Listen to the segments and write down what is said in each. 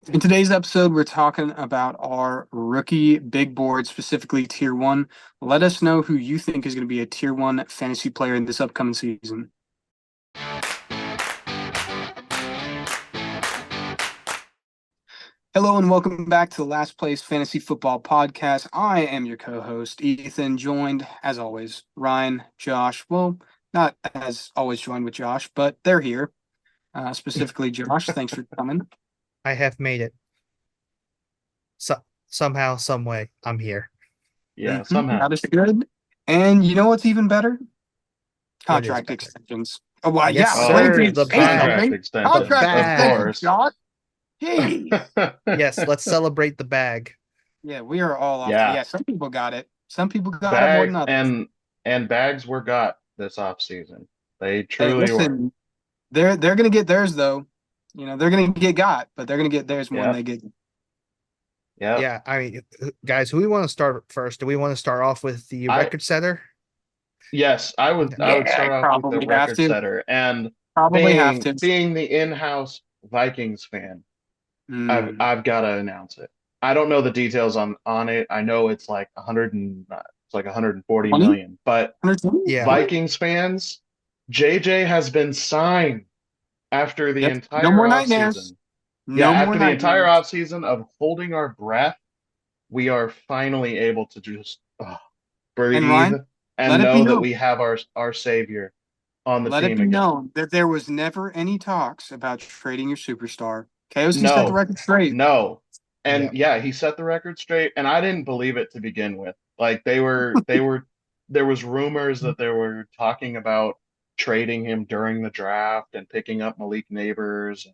In today's episode, we're talking about our rookie big board, specifically Tier 1. Let us know who you think is going to be a Tier 1 fantasy player in this upcoming season. Hello and welcome back to the Last Place Fantasy Football Podcast. I am your co-host, Ethan, joined, as always, Ryan, Josh. Well, not as always joined with Josh, but they're here. Specifically, Josh, thanks for coming. I have made it. Somehow, some way, I'm here. Yeah, somehow. That is good. And you know what's even better? What is Contract better? extensions. Oh, well, Yes, yeah, Oh, sir. maybe The say bag. contract something. The extensions, Contract of bag. extensions, course. Josh. Jeez. Yes, let's celebrate the bag. Yeah, we are all off. Yeah, Yeah, some people got it. Some people got it more than bag others. and bags were got this offseason. They Hey, truly were. listen, they're gonna get theirs though. They're gonna get got, but they're gonna get theirs more than Yep, they get. yep. Yeah, I mean, guys, who we want to start first? Do we want to start off with the I record setter? yes, I would Yeah, start off with the probably have record to. setter. And Probably have being to. being the in-house Vikings fan, Hmm. I've got to announce it. I don't know the details on it. I know it's like 100 and it's like 140 20? million, but 120? Yeah, 20? Vikings fans, JJ has been signed after the Yep. No entire more nightmares. offseason. Yeah, No more after the entire nightmares. offseason of holding our breath, we are finally able to just And breathe Ryan, and let it be know that known. we have our savior on the Let it team be again. known that there was never any talks about trading your superstar. KOC set the No, record straight. no. yeah. And yeah, he set the record straight, and I didn't believe it to begin with. Like they were there was rumors that they were talking about trading him during the draft and picking up Malik Neighbors.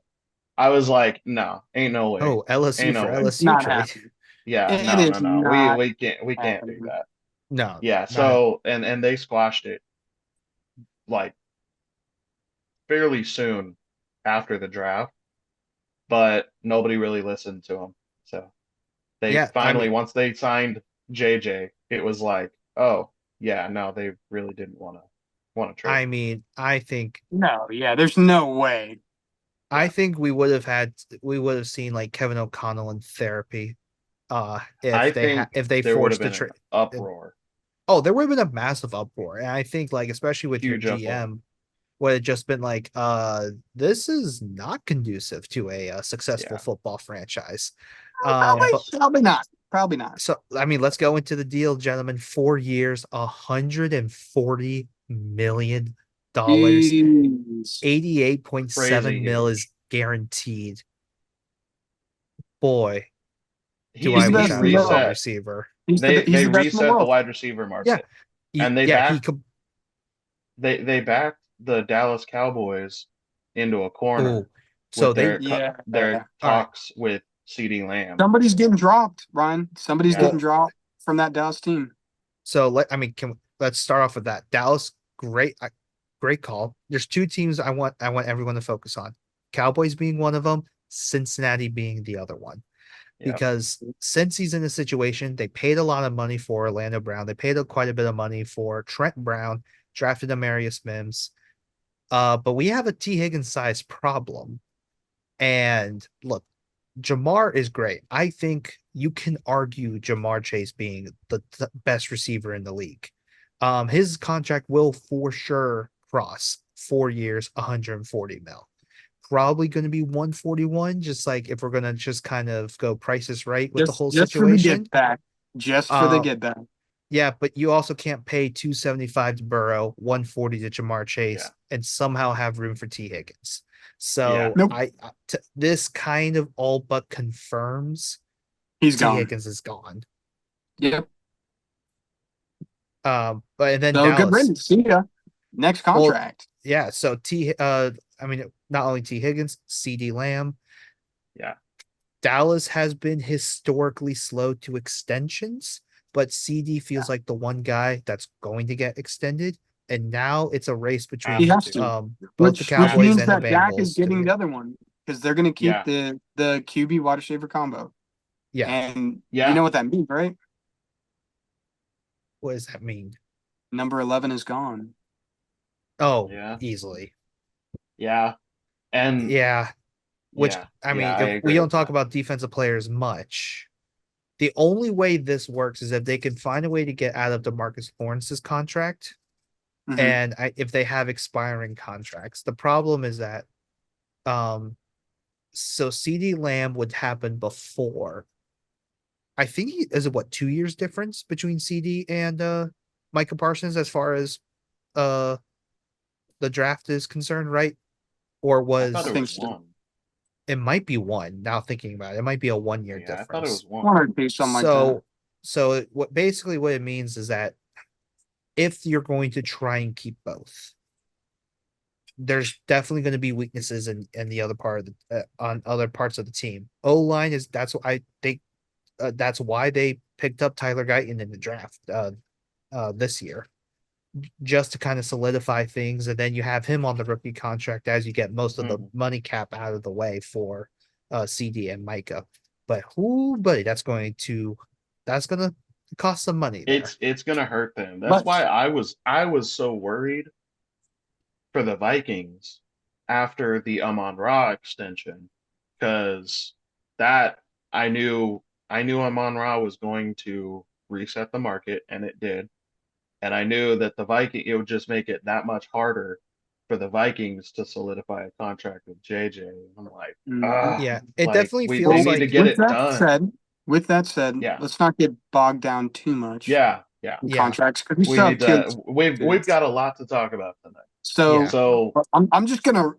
I was like, no, ain't no way. Oh, LSU Ain't for no way. It's LSU not trade. happening. Yeah, It no, is no, no. We not we can't we can't do happening. that. No, Yeah, not. so and they squashed it like fairly soon after the draft, but nobody really listened to him. So they Yeah, I finally mean, once they signed JJ, it was like, oh, yeah, no, they really didn't want to trade I him. mean, I think, No, yeah, there's no way. I Yeah. think we would have seen like Kevin O'Connell in therapy, I if think they there would have forced the been an trade. uproar, Oh, there would have been a massive uproar. And I think like especially with your huge uproar. GM, would have just been like, this is not conducive to a, successful Yeah. football franchise. Probably, But probably not. Probably not. so I mean, let's go into the deal, gentlemen. 4 years, $140 million. Jeez. 88.7 Crazy mil is huge. guaranteed. Boy, do He's I the wish best He in I the was a wide world. reset receiver. He's they the best in the reset the world. wide receiver Yeah. market, and they Yeah, he backed could. they backed the Dallas Cowboys into a Oh, corner so with they Yeah. their all right. talks with CeeDee Lamb. Somebody's getting dropped, Ryan. Somebody's Yeah. getting Well, dropped from that Dallas team. so I mean, let's start off with that. Dallas, great, great call. There's two teams I want everyone to focus on. Cowboys being one of them, Cincinnati being the other one. Yeah. Because since he's in a situation, they paid a lot of money for Orlando Brown. They paid quite a bit of money for Trent Brown, drafted Amarius Mims. But we have a T. Higgins size problem. And look, Jamar is great. I think you can argue Jamar Chase being the best receiver in the league. His contract will for sure cross 4 years, 140 mil. Probably going to be 141, just like if we're going to just kind of go prices right with the whole Just for the situation. get back. Just for the Uh, get back. yeah, but you also can't pay 275 to Burrow, 140 to Jamar Yeah. Chase, and somehow have room for T. Higgins. Yeah. So Nope. this kind of all but confirms He's T. gone. Higgins is gone. Yep. But and then So good Dallas. riddance. See ya. Next Well, contract. yeah. So I mean, not only T. Higgins, C.D. Lamb. Yeah. Dallas has been historically slow to extensions, but CD feels like the one guy that's going to get extended. And now it's a race He Have between has to. to. both the Which Have Cowboys means to. and the that Dak is Bengals to getting be. the other one because they're gonna keep Yeah. the QB wide receiver combo. Yeah. And you Yeah. know what that means, right? What does that mean? Number 11 is gone. Oh, Yeah. easily. Yeah. And Yeah. which Yeah, I yeah, mean, I if we agree don't with talk that. about defensive players much, the only way this works is if they can find a way to get out of DeMarcus Lawrence's contract, Hmm. and if they have expiring contracts. The problem is that um so CD Lamb would happen before. I think is it what 2 years difference between CD and Micah Parsons as far as uh the draft is concerned, right? Or I thought I it was was think so. one. it might be one now thinking about it. It might be a 1 year Yeah, I thought it difference. was one. One or two, something like that. So what basically what it means is that if you're going to try and keep both, there's definitely going to be weaknesses in the other part of the on other parts of the team. O line is that's why I think that's why they picked up Tyler Guyton in the draft this year, just to kind of solidify things, and then you have him on the rookie contract as you get most of the Mhm. money cap out of the way for CD and Micah. But who, buddy, that's gonna cost some money there. It's gonna hurt them. That's But why I was so worried for the Vikings after the Amon-Ra extension, because that I knew I knew Amon-Ra was going to reset the market, and it did. And I knew that the Viking it would just make it that much harder for the Vikings to solidify a contract with JJ. I'm like, mhm. ah, Yeah, it like definitely they feels need to like get it done. With that said, Yeah, let's not get bogged down too much yeah, yeah. in yeah, contracts because we We still have need two to. We've got a lot to talk about tonight. yeah. So So I'm just gonna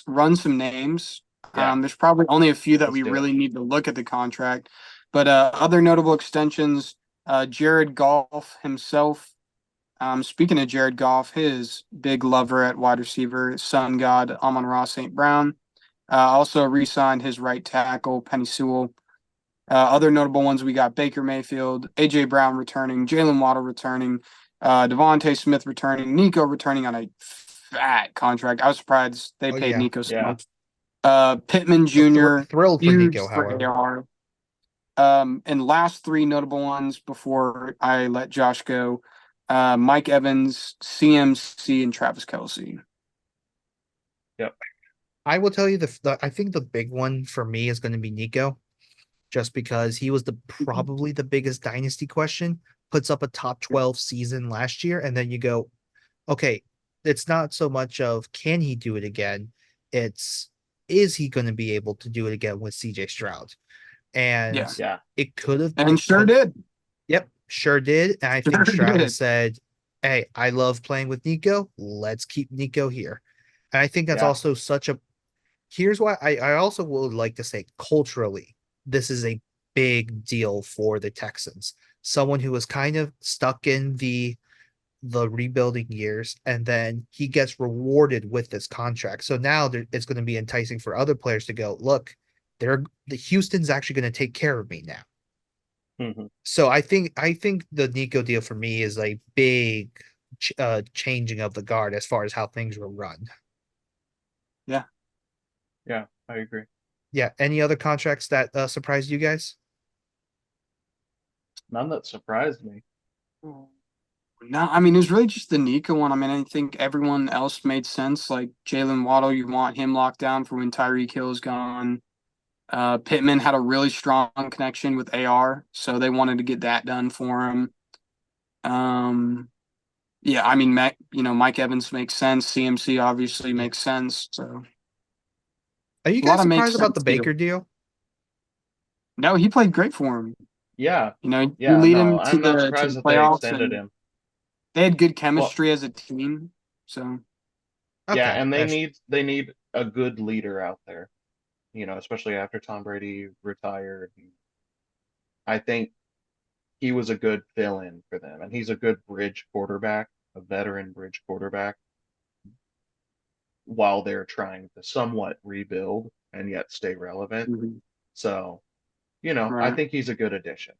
run some names. yeah, There's probably only a few that let's we do it. really need to look at the contract, but other notable extensions. Jared Goff himself. Speaking of Jared Goff, his big lover at wide receiver, Sun God Amon-Ra St. Brown, also re-signed his right tackle Penny Sewell. Other notable ones we got Baker Mayfield, AJ Brown returning, Jalen Waddle returning, Devontae Smith returning, Nico returning on a fat contract. I was surprised they Oh paid yeah. Nico so Yeah, much. Pittman Jr., Thrilled for huge Nico, for however. AR. And last three notable ones before I let Josh go. Mike Evans, CMC, and Travis Kelsey. yep. I will tell you I think the big one for me is going to be Nico, just because he was the probably the biggest dynasty question. Puts up a top 12 season last year, and then you go, okay, it's not so much of can he do it again, it's is he going to be able to do it again with CJ Stroud? And Yeah, Yeah, and sure did. yep, sure did. And I Sure think Stroud has did. said, hey, I love playing with Nico. Let's keep Nico here. And I think that's yeah. also such a here's why I also would like to say culturally, this is a big deal for the Texans. Someone who was kind of stuck in the rebuilding years, and then he gets rewarded with this contract. So now it's going to be enticing for other players to go, look, the Houston's actually going to take care of me now. Hmm. So I think the Nico deal for me is a big changing of the guard as far as how things were run. Yeah. Yeah, I agree. Yeah. Any other contracts that surprised you guys? None that surprised me. No, I mean, it was really just the Nico one. I mean, I think everyone else made sense. Like Jalen Waddle, you want him locked down for when Tyreek Hill is gone. Pittman had a really strong connection with AR, so they wanted to get that done for him. Um, yeah, I mean, Mike Evans makes sense. CMC obviously Yeah. makes sense. So Are you a lot guys of makes surprised about the sense Baker deal. deal? No, he played great for him. Yeah, You yeah. lead No, him to I'm not the surprised that they playoffs, extended and him. they had good Well, chemistry as a team. So yeah, Okay. and they That's need a good leader out there. Especially after Tom Brady retired. I think he was a good fill-in for them, and he's a good bridge quarterback, a veteran bridge quarterback, while they're trying to somewhat rebuild and yet stay relevant. mhm, So, I right. think he's a good addition.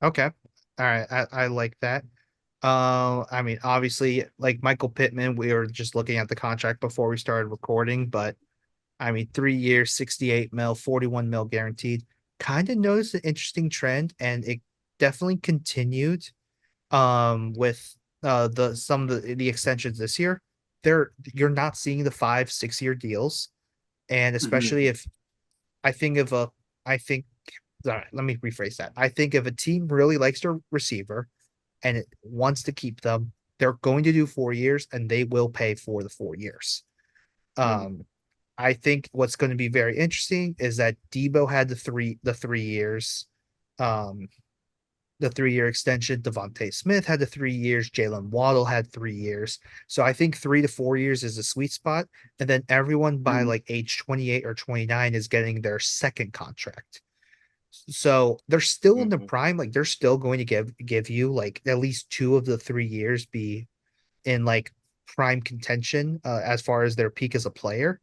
okay. All right. I like that. I mean, obviously, like Michael Pittman, we were just looking at the contract before we started recording, but I mean, 3 years, 68 mil, 41 mil guaranteed. Kind of noticed an interesting trend, and it definitely continued with the some of the extensions this year. You're not seeing the 5, 6 year deals. And especially if I think of a, I think, let me rephrase that. I think if a team really likes their receiver and it wants to keep them, they're going to do 4 years and they will pay for the 4 years. Um, I think what's going to be very interesting is that Debo had the 3 years, um, the 3 year extension. Devontae Smith had the 3 years. Jalen Waddle had 3 years. So I think 3 to 4 years is a sweet spot. And then everyone by like age 28 or 29 is getting their second contract. So they're still in the prime. Like they're still going to give you like at least 2 of the 3 years be in like prime contention as far as their peak as a player.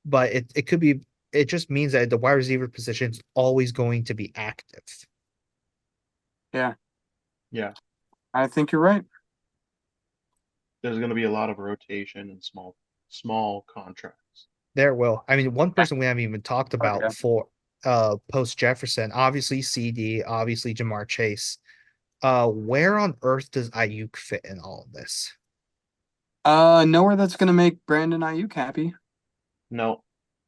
But it could be, it just means that the wide receiver position is always going to be active. Yeah, Yeah. I think you're right. There's going to be a lot of rotation and small contracts. There will. I mean, one person we haven't even talked about yeah. for post Jefferson, obviously CD, obviously Jamar Chase. Where on earth does Ayuk fit in all of this? Nowhere That's gonna make Brandon Ayuk happy. No,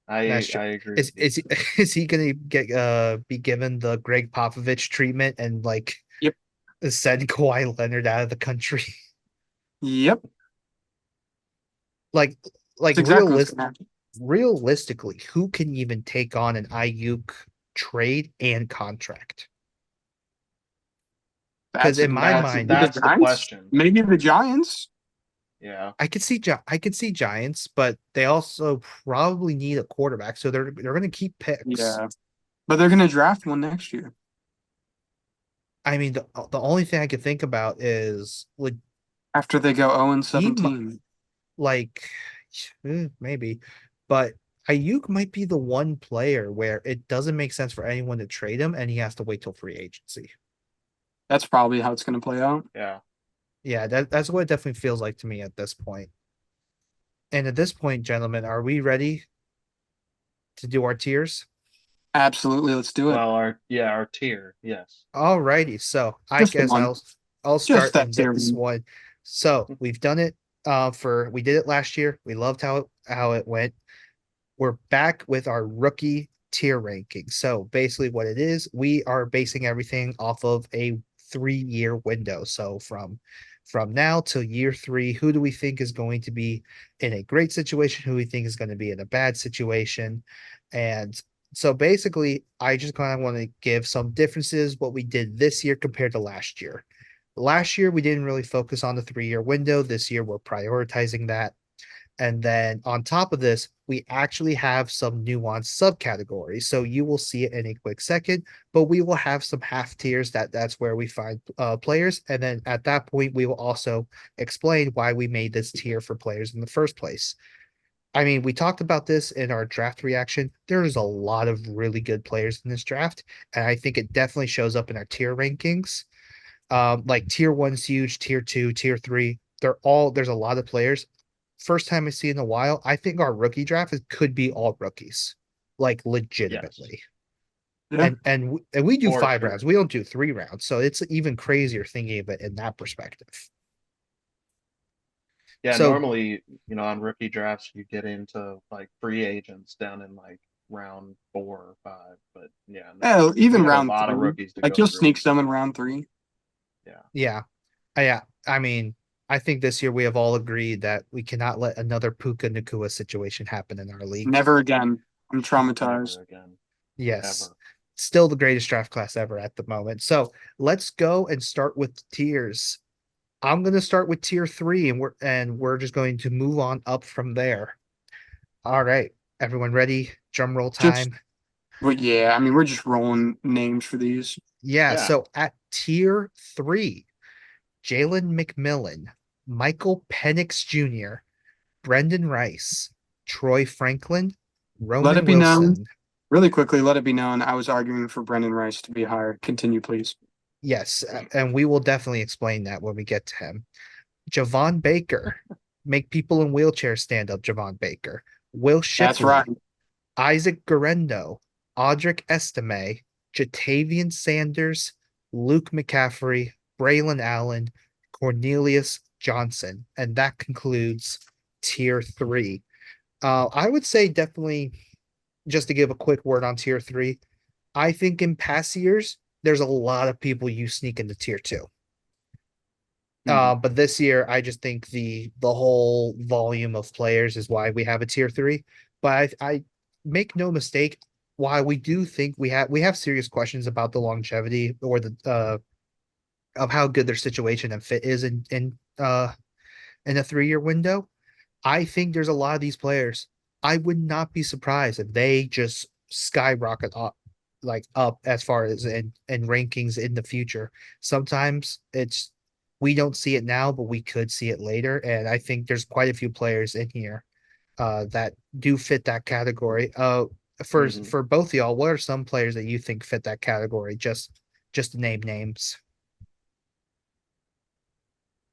I agree Is with you. is he gonna get be given the Greg Popovich treatment and like Yep. send Kawhi Leonard out of the country? Yep. like That's exactly what's gonna happen. realistically, who can even take on an Ayuk trade and contract? Because in my mind, that's the question. Maybe the Giants. Yeah. I could see Giants, but they also probably need a quarterback, so they're going to keep picks. Yeah, but they're gonna draft one next year. I mean, the only thing I could think about is like After they go 0-17. like maybe, but Ayuk might be the one player where it doesn't make sense for anyone to trade him, and he has to wait till free agency. That's probably how it's gonna play out. Yeah. Yeah, that's what it definitely feels like to me at this point. And at this point, gentlemen, are we ready to do our tiers? Absolutely, let's do it. Well, our tier, yes. All righty. So I Just guess one. I'll Just start that in tier this one. one. So we've done it we did it last year. We loved how it went. We're back with our rookie tier ranking. So basically what it is, we are basing everything off of a 3 year window. So from now till year 3, who do we think is going to be in a great situation? Who we think is going to be in a bad situation? And so basically, I just kind of want to give some differences what we did this year compared to last year. Last year, we didn't really focus on the 3 year window. This year, we're prioritizing that. And then on top of this, we actually have some nuanced subcategories. So you will see it in a quick second, but we will have some half tiers that's where we find players. And then at that point, we will also explain why we made this tier for players in the first place. I mean, we talked about this in our draft reaction. There is a lot of really good players in this draft, and I think it definitely shows up in our tier rankings. Like tier one's huge, tier two, tier three. There's a lot of players. First time I see in a while, I think our rookie draft could be all rookies, like Yes. legitimately. Yeah. And we do For 5 rounds. sure. We don't do 3 rounds, so it's even crazier thinking of it in that perspective. Yeah, So normally, on rookie drafts you get into like free agents down in like round 4 or 5. But yeah, no. Yeah, We even got a round lot of 3. rookies to Like go you'll through. sneak some in round 3. Yeah. yeah, yeah. I mean, I think this year we have all agreed that we cannot let another Puka Nakua situation happen in our league. Never again. I'm traumatized. Never again. Yes. Ever. Still the greatest draft class ever at the moment. So let's go and start with tiers. I'm going to start with tier 3, and we're just going to move on up from there. All right. Everyone ready? Drum roll Just, time. but yeah, I mean, we're just rolling names for these. Yeah. Yeah. So at tier 3, Jalen McMillan, Michael Penix Jr., Brendan Rice, Troy Franklin, Let it Roman be known, Wilson. really quickly, let it be known, I was arguing for Brendan Rice to be higher. Continue, please. Yes. And we will definitely explain that when we get to him. Javon Baker, make people in wheelchairs stand up, Javon Baker. Will That's right. Shipley, Isaac Guerendo, Audric Estime, Jatavian Sanders, Luke McCaffrey, Braylon Allen, Cornelius Johnson. And that concludes tier 3. I would say definitely just to give a quick word on tier three, I think in past years, there's a lot of people you sneak into tier two. Mhm. But this year, I just think the whole volume of players is why we have a tier three. But I make no mistake, while we do think we have serious questions about the longevity or the of how good their situation and fit is in a 3 year window. I think there's a lot of these players. I would not be surprised if they just skyrocket up, like up as far as in rankings in the future. Sometimes it's we don't see it now, but we could see it later. And I think there's quite a few players in here that do fit that category. Mhm. For both of y'all, what are some players that you think fit that category? Just to name names.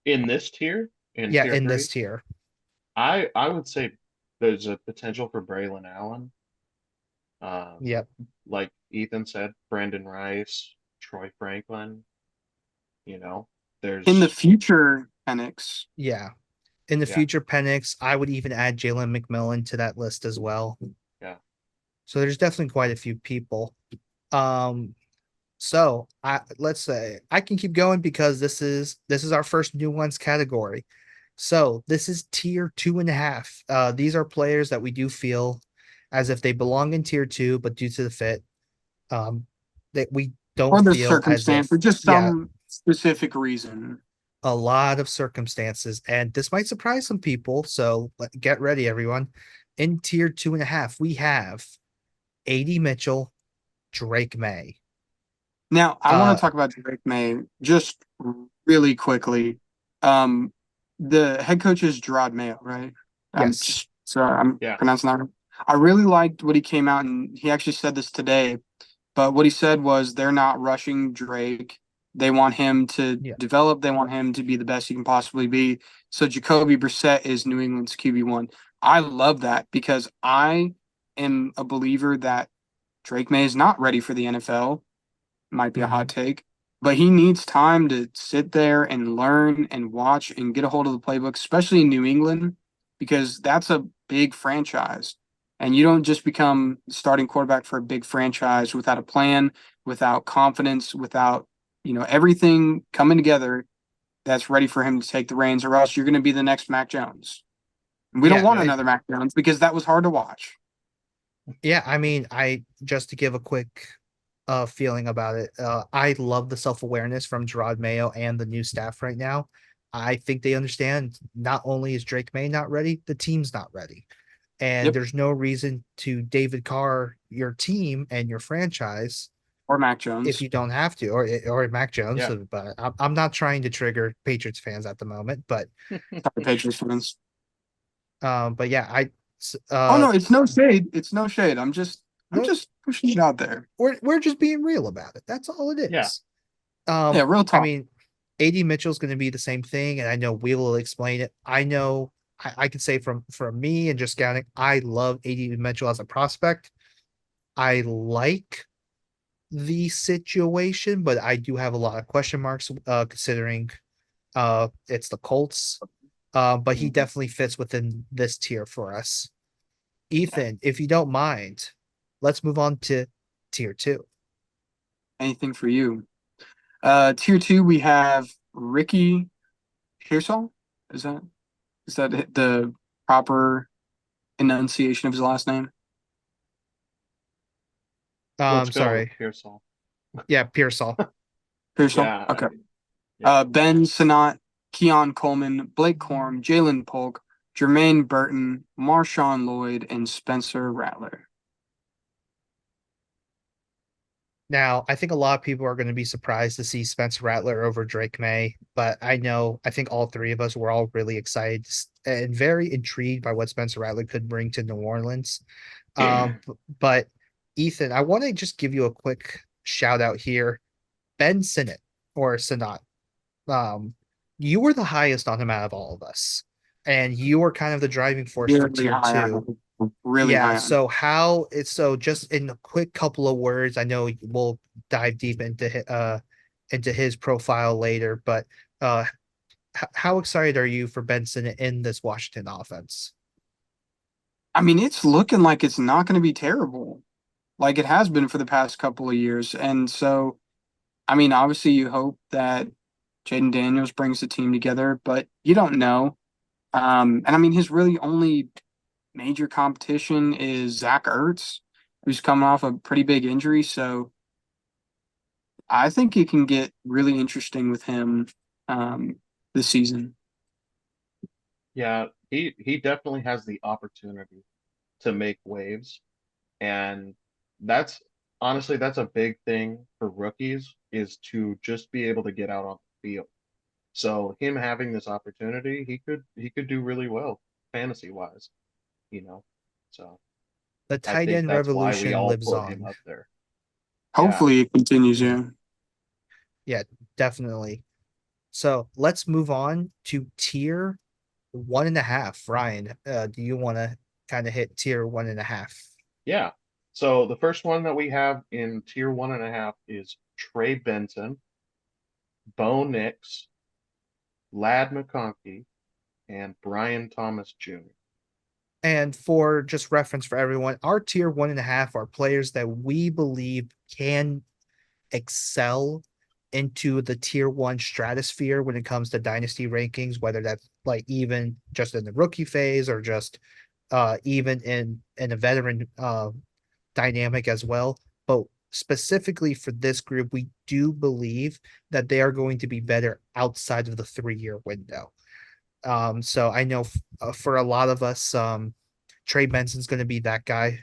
In this tier, in Yeah, tier in this three, tier. I would say there's a potential for Braylon Allen. Um, Yep. like Ethan said, Brandon Rice, Troy Franklin, you know, In the there's future, Penix. Yeah. In the yeah, future, Penix, I would even add Jalen McMillan to that list as well. yeah. So there's definitely quite a few people. Um, so I let's say I can keep going because this is our first new ones category. So this is tier 2.5. These are players that we do feel as if they belong in tier two, but due to the fit, um, that we don't Or the feel as circumstance, if, or just yeah, some specific reason. a lot of circumstances. And this might surprise some people. So get ready, everyone. In tier 2.5, we have AD Mitchell, Drake May. Now, I want Uh, to talk about Drake May just really quickly. Um, the head coach is Gerard Mayo, right? I'm yes. just so I'm Yeah. pronouncing that right. I really liked what he came out and he actually said this today. But what he said was they're not rushing Drake. They want him to Yeah. develop. They want him to be the best he can possibly be. So Jacoby Brissett is New England's QB1. I love that because I am a believer that Drake May is not ready for the NFL. Might be a hot Mhm. take, but he needs time to sit there and learn and watch and get a hold of the playbook, especially in New England, because that's a big franchise. And you don't just become starting quarterback for a big franchise without a plan, without confidence, without, everything coming together that's ready for him to take the reins, or else you're going to be the next Mac Jones. And we don't Yeah. want another Mac Jones because that was hard to watch. Yeah. I mean, I just to give a quick feeling about it. I love the self-awareness from Gerard Mayo and the new staff right now. I think they understand not only is Drake May not ready, the team's not ready. And Yep. there's no reason to David Carr your team and your franchise Or Mac if Jones. you don't have to, or Mac Jones. Yeah. But I'm not trying to trigger Patriots fans at the moment, Sorry, Patriots fans. but yeah, Oh no, it's no shade. It's no shade. I'm no, just pushing it out there. we're just being real about it. That's all it Yeah. is. Yeah, real I talk. mean, AD Mitchell's going to be the same thing, and I know we will explain it. I know I can say from me and just scouting, I love AD Mitchell as a prospect. I like the situation, but I do have a lot of question marks considering it's the Colts. But he Mhm. definitely fits within this tier for us. Ethan, if you don't mind, let's move on to tier two. Anything for you. Tier two, we have Ricky Pearsall. Is that the proper enunciation of his last name? Let's go with Sorry. Pearsall. Yeah, Pearsall. Pearsall. Yeah. Okay. Yeah. Ben Sinnott, Keon Coleman, Blake Corum, Jalen Polk, Jermaine Burton, Marshawn Lloyd, and Spencer Rattler. Now, I think a lot of people are going to be surprised to see Spencer Rattler over Drake May, but I think all three of us were all really excited and very intrigued by what Spencer Rattler could bring to New Orleans. But Ethan, I want to just give you a quick shout out here. Ben Sinnott or Sinnott, um, you were the highest on him out of all of us, and you were kind of the driving force for Really tier high two. on him. Really Yeah, high on him. so how it's so just in a quick couple of words, I know we'll dive deep into his profile later, but uh how excited are you for Benson in this Washington offense? I mean, it's looking like it's not going to be terrible, like it has been for the past couple of years. And so, I mean, obviously, you hope that Jaden Daniels brings the team together, but you don't know. And I mean, his really only major competition is Zach Ertz, who's coming off a pretty big injury. So I think it can get really interesting with him um, this season. Yeah, he definitely has the opportunity to make waves, and that's honestly that's a big thing for rookies is to just be able to get out on the field. So him having this opportunity, he could do really well fantasy wise, you know. So The I tight think end that's why we revolution all lives put him on. up there. Yeah. Hopefully, it continues. Mhm. Yeah. Yeah, definitely. So let's move on to tier 1.5. Ryan, do you want to kind of hit tier 1.5? Yeah. So the first one that we have in tier 1.5 is Trey Benson, Bo Nix, Lad McConkey, and Brian Thomas Jr. And for just reference for everyone, our tier 1.5 are players that we believe can excel into the tier one stratosphere when it comes to dynasty rankings, whether that's like even just in the rookie phase or just even in a veteran dynamic as well. But specifically for this group, we do believe that they are going to be better outside of the 3 year window. So I know for a lot of us, Trey Benson's going to be that guy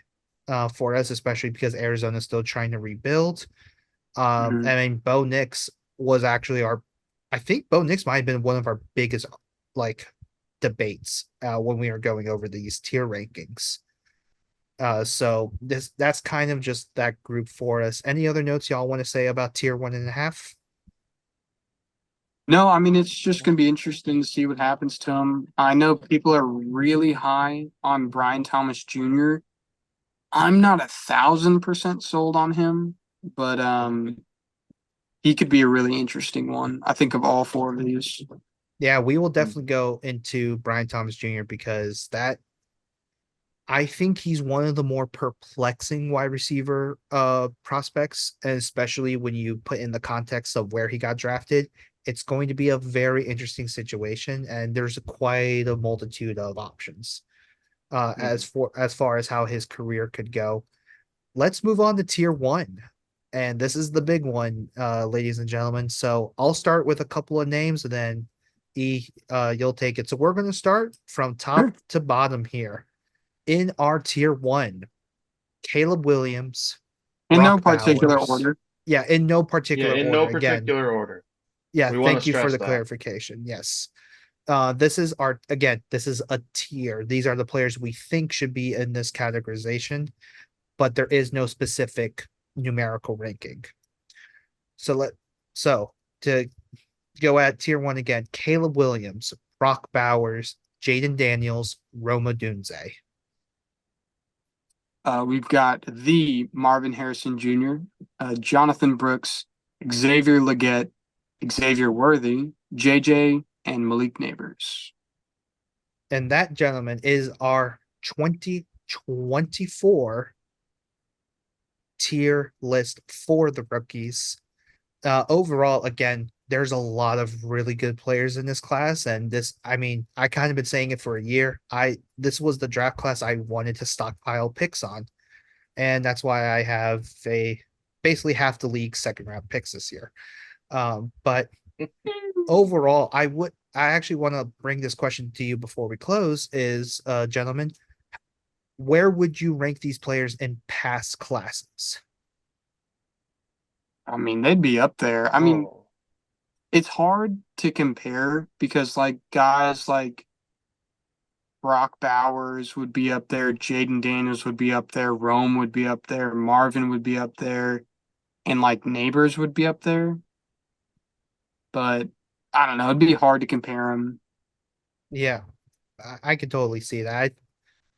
for us, especially because Arizona's still trying to rebuild. Mhm. I mean, Bo Nix was actually I think Bo Nix might have been one of our biggest like debates when we were going over these tier rankings. So that's kind of just that group for us. Any other notes y'all want to say about tier 1.5? No, I mean, it's just going to be interesting to see what happens to him. I know people are really high on Brian Thomas Jr. I'm not 1,000% sold on him, but he could be a really interesting one. I think of all four of these. Yeah, we will definitely go into Brian Thomas Jr. because that I think he's one of the more perplexing wide receiver prospects, and especially when you put in the context of where he got drafted. It's going to be a very interesting situation, and there's quite a multitude of options Mhm. as far as how his career could go. Let's move on to tier one. And this is the big one, ladies and gentlemen. So I'll start with a couple of names and then you'll take it. So we're going to start from top Sure. to bottom here. In our tier one, Caleb Williams, In no Brock particular Bowers. order. Yeah, in no Yeah, particular in no order. Again, particular order. yeah, We want to thank you for stress the that. clarification. Yes. This is a tier. These are the players we think should be in this categorization, but there is no specific numerical ranking. So let so to go at tier one again, Caleb Williams, Brock Bowers, Jaden Daniels, Roma Dunze. We've got the Marvin Harrison Jr., Jonathan Brooks, Xavier Leggett, Xavier Worthy, JJ, and Malik Neighbors. And that gentleman is our 2024 tier list for the rookies. Overall, again, there's a lot of really good players in this class, and I mean, I kind of been saying it for a year. This was the draft class I wanted to stockpile picks on, and that's why I have a basically half the league second round picks this year. But overall, I actually want to bring this question to you before we close is gentlemen, where would you rank these players in past classes? I mean, they'd be up there. I mean, Oh, it's hard to compare because like guys like Brock Bowers would be up there, Jaden Daniels would be up there, Rome would be up there, Marvin would be up there, and like Neighbors would be up there. But I don't know, it'd be hard to compare them. Yeah, I can totally see that.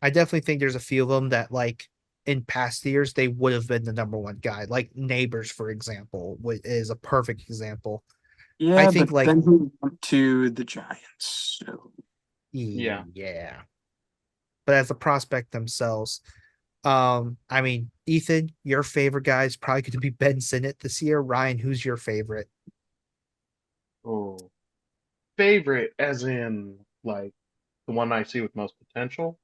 I definitely think there's a few of them that like in past years they would have been the number one guy. Like Neighbors, for example, is a perfect example. I Yeah, think but like then he went to the Giants. So yeah. yeah, but as the prospect themselves. I mean, Ethan, your favorite guy is probably going to be Ben Sinnott this year. Ryan, who's your favorite? Oh, favorite, as in like the one I see with most potential.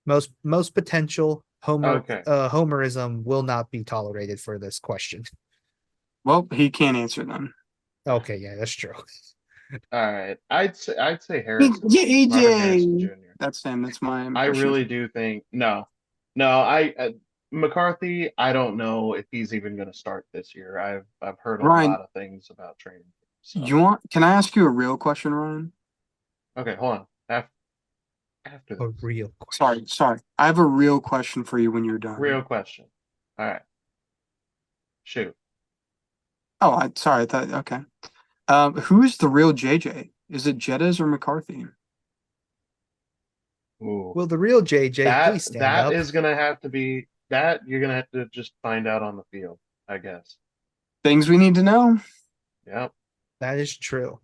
Most potential Okay. homerism will not be tolerated for this question. Well, he can't answer them. Okay, yeah, that's true. All right. I'd say Yeah, Harrison, Marvin Harrison AJ. Jr. That's him. That's my I impression. really do think no. I McCarthy. I don't know if he's even going to start this year. I've heard a Ryan, lot of things about training. So you want? Can I ask you a real question, Ryan? okay, hold on. After A this, real Sorry, question. sorry. I have a real question for you when you're done. real question. All right, shoot. Oh, sorry. I thought okay. Who's the real JJ? Is it Jettas or McCarthy? Ooh, Will the real JJ that please stand that up? is gonna have to be that you're gonna have to just find out on the field, I guess. Things we need to know. Yep. That is true.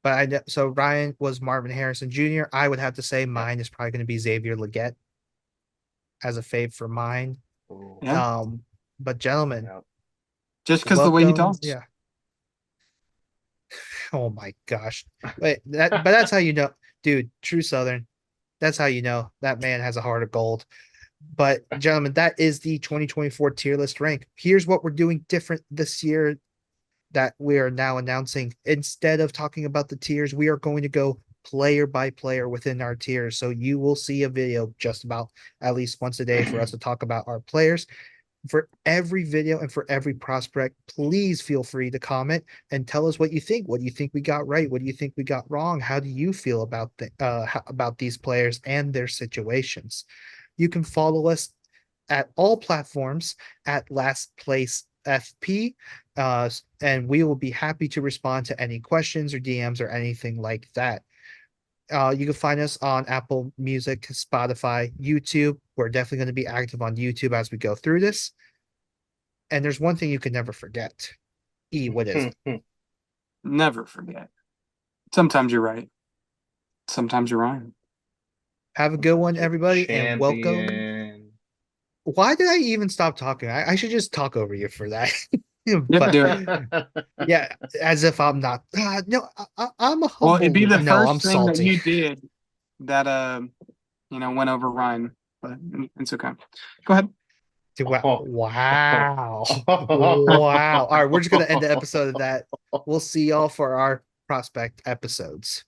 But so Ryan was Marvin Harrison Jr. I would have to say Yep. mine is probably going to be Xavier Leggett as a fave for mine. Ooh, Yeah, But gentlemen, yep. just because the way he welcome. talks. Yeah. Oh my gosh. But that's how you know, dude, true Southern. That's how you know that man has a heart of gold. But gentlemen, that is the 2024 tier list rank. Here's what we're doing different this year that we are now announcing. Instead of talking about the tiers, we are going to go player by player within our tiers. So you will see a video just about at least once a day for us to talk about our players. For every video and for every prospect, please feel free to comment and tell us what you think. What do you think we got right? What do you think we got wrong? How do you feel about these players and their situations? You can follow us at all platforms at Last Place FP, and we will be happy to respond to any questions or DMs or anything like that. You can find us on Apple Music, Spotify, YouTube. We're definitely going to be active on YouTube as we go through this. And there's one thing you can never forget. What is it? Never forget. Sometimes you're right. Sometimes you're right. Have a good one, Sometimes you're the everybody, and welcome. champion. Why did I even stop talking? I should just talk over you for that. Yep, But do it. yeah, as if I'm not. No, I'm a Well, it'd humble. be the No, I'm first thing that salty. you did that went over Ryan, but it's okay. Go ahead. Wow. Oh. Wow. Wow. All right, we're just gonna end the episode of that. We'll see y'all for our prospect episodes.